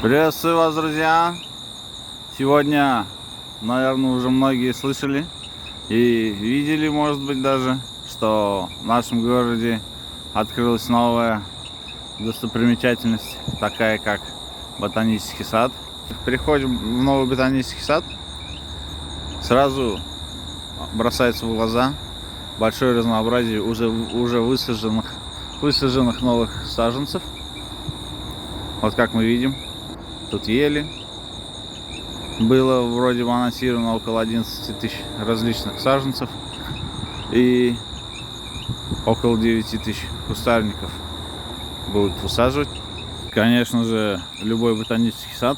Приветствую вас, друзья! Сегодня, наверное, уже многие слышали и видели, может быть, даже, что в нашем городе открылась новая достопримечательность, такая как ботанический сад. Приходим в новый ботанический сад, сразу бросается в глаза большое разнообразие уже высаженных новых саженцев. Вот как мы видим, тут ели. Было вроде бы анонсировано около 11 тысяч различных саженцев и около 9 тысяч кустарников будут высаживать. Конечно же, любой ботанический сад,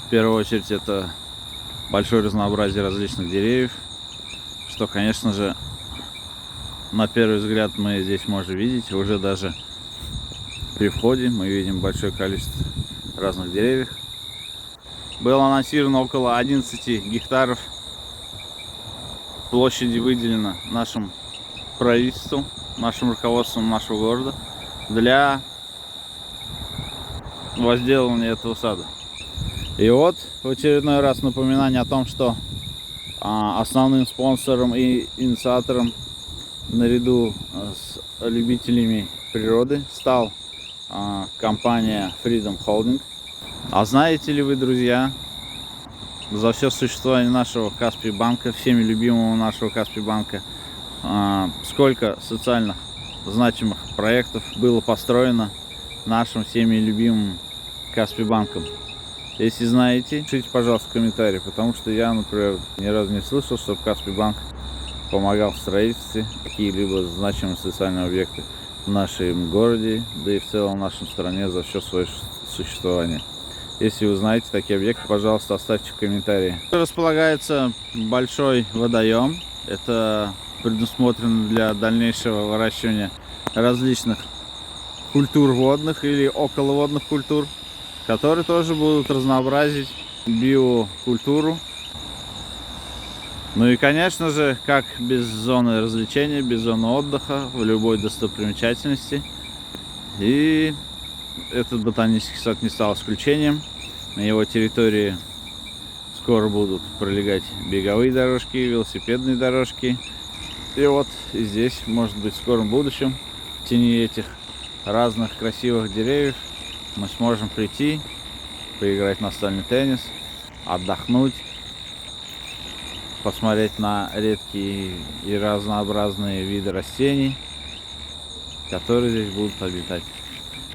в первую очередь, это большое разнообразие различных деревьев, что, конечно же, на первый взгляд мы здесь можем видеть. Уже даже при входе мы видим большое количество разных деревьев. Было анонсировано около 11 гектаров площади выделено нашим правительством, нашим руководством нашего города для возделывания этого сада. И вот в очередной раз напоминание о том, что основным спонсором и инициатором наряду с любителями природы стал компания Freedom Holding. А знаете ли вы, друзья, за все существование нашего Каспий банка, всеми любимого нашего Каспий банка, сколько социально значимых проектов было построено нашим всеми любимым Каспий банком? Если знаете, пишите, пожалуйста, в комментарии, потому что я, например, ни разу не слышал, чтобы Каспий банк помогал в строительстве какие-либо значимые социальные объекты в нашем городе, да и в целом в нашей стране за все свое существование. Если вы знаете такие объекты, пожалуйста, оставьте в комментарии. Располагается большой водоем. Это предусмотрено для дальнейшего выращивания различных культур водных или околоводных культур, которые тоже будут разнообразить биокультуру. Ну и, конечно же, как без зоны развлечения, без зоны отдыха, в любой достопримечательности. И этот ботанический сад не стал исключением. На его территории скоро будут пролегать беговые дорожки, велосипедные дорожки. И вот и здесь, может быть, в скором будущем, в тени этих разных красивых деревьев, мы сможем прийти, поиграть в настольный теннис, отдохнуть, посмотреть на редкие и разнообразные виды растений, которые здесь будут обитать.